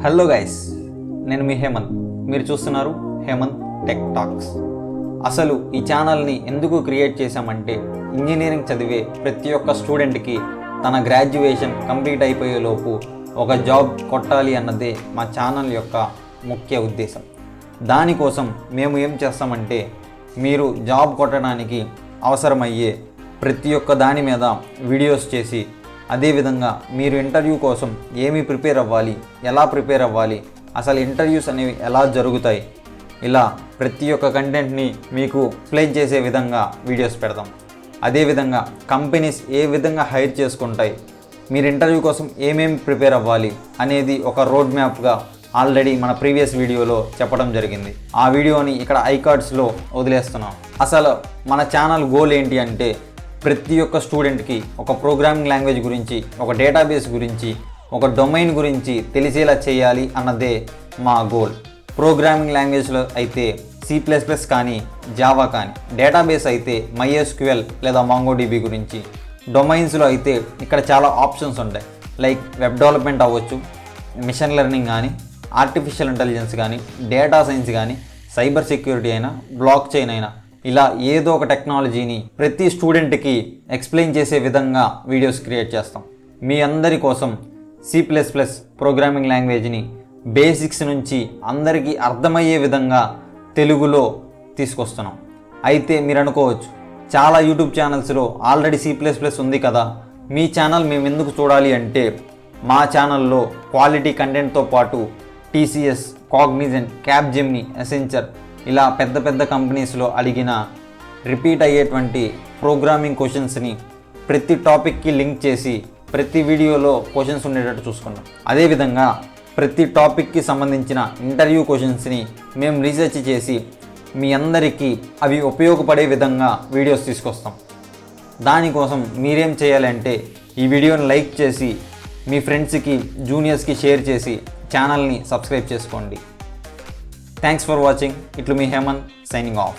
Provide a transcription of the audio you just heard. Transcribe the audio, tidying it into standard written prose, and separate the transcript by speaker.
Speaker 1: Hello guys, నేను మీ హేమంత్. మీరు చూస్తున్నారు హేమంత్ టెక్ టాక్స్. అసలు ఈ ఛానల్ని ఎందుకు క్రియేట్ చేశామంటే, ఇంజనీరింగ్ చదివే ప్రతి ఒక్క స్టూడెంట్కి తన గ్రాడ్యుయేషన్ కంప్లీట్ అయిపోయేలోపు ఒక జాబ్ కొట్టాలి అన్నదే మా ఛానల్ యొక్క ముఖ్య ఉద్దేశం. దానికోసం మేము ఏం చేస్తామంటే, మీరు జాబ్ కొట్టడానికి అవసరమయ్యే ప్రతి ఒక్క దాని మీద వీడియోస్ చేసి, అదేవిధంగా మీరు ఇంటర్వ్యూ కోసం ఏమి ప్రిపేర్ అవ్వాలి, ఎలా ప్రిపేర్ అవ్వాలి, అసలు ఇంటర్వ్యూస్ అనేవి ఎలా జరుగుతాయి, ఇలా ప్రతి ఒక్క కంటెంట్ని మీకు ఎక్స్ప్లెయిన్ చేసే విధంగా వీడియోస్ పెడతాం. అదేవిధంగా కంపెనీస్ ఏ విధంగా హైర్ చేసుకుంటాయి, మీరు ఇంటర్వ్యూ కోసం ఏమేమి ప్రిపేర్ అవ్వాలి అనేది ఒక రోడ్ మ్యాప్గా ఆల్రెడీ మన ప్రీవియస్ వీడియోలో చెప్పడం జరిగింది. ఆ వీడియోని ఇక్కడ ఐకార్డ్స్లో వదిలేస్తున్నాం. అసలు మన ఛానల్ గోల్ ఏంటి అంటే, ప్రతి ఒక్క స్టూడెంట్కి ఒక ప్రోగ్రామింగ్ లాంగ్వేజ్ గురించి, ఒక డేటాబేస్ గురించి, ఒక డొమైన్ గురించి తెలిసేలా చేయాలి అన్నదే మా గోల్. ప్రోగ్రామింగ్ లాంగ్వేజ్లో అయితే C++ కానీ, జావా కానీ, డేటాబేస్ అయితే MySQL లేదా MongoDB గురించి, డొమైన్స్లో అయితే ఇక్కడ చాలా ఆప్షన్స్ ఉంటాయి. లైక్ వెబ్ డెవలప్మెంట్ అవ్వచ్చు, మిషన్ లెర్నింగ్ కానీ, ఆర్టిఫిషియల్ ఇంటెలిజెన్స్ కానీ, డేటా సైన్స్ కానీ, సైబర్ సెక్యూరిటీ అయినా, బ్లాక్ చైన్ అయినా, ఇలా ఏదో ఒక టెక్నాలజీని ప్రతి స్టూడెంట్కి ఎక్స్ప్లెయిన్ చేసే విధంగా వీడియోస్ క్రియేట్ చేస్తాం. మీ అందరి కోసం C++ ప్రోగ్రామింగ్ లాంగ్వేజ్ని బేసిక్స్ నుంచి అందరికీ అర్థమయ్యే విధంగా తెలుగులో తీసుకొస్తున్నాం. అయితే మీరు అనుకోవచ్చు, చాలా యూట్యూబ్ ఛానల్స్లో ఆల్రెడీ C++ ఉంది కదా, మీ ఛానల్ మేము ఎందుకు చూడాలి అంటే, మా ఛానల్లో క్వాలిటీ కంటెంట్తో పాటు TCS, కాగ్నిజెంట్, క్యాప్జెమిని, ఎసెంచర్ ఇలా పెద్ద పెద్ద కంపెనీస్లో అడిగిన రిపీట్ అయ్యేటువంటి ప్రోగ్రామింగ్ క్వశ్చన్స్ని ప్రతి టాపిక్కి లింక్ చేసి ప్రతి వీడియోలో క్వశ్చన్స్ ఉండేటట్టు చూసుకున్నాం. అదేవిధంగా ప్రతి టాపిక్కి సంబంధించిన ఇంటర్వ్యూ క్వశ్చన్స్ని మేము రీసెర్చ్ చేసి మీ అందరికీ అవి ఉపయోగపడే విధంగా వీడియోస్ తీసుకొస్తాం. దానికోసం మీరేం చేయాలంటే, ఈ వీడియోని లైక్ చేసి మీ ఫ్రెండ్స్కి, జూనియర్స్కి షేర్ చేసి ఛానల్ని సబ్స్క్రైబ్ చేసుకోండి. Thanks for watching. It will be Hemant signing off.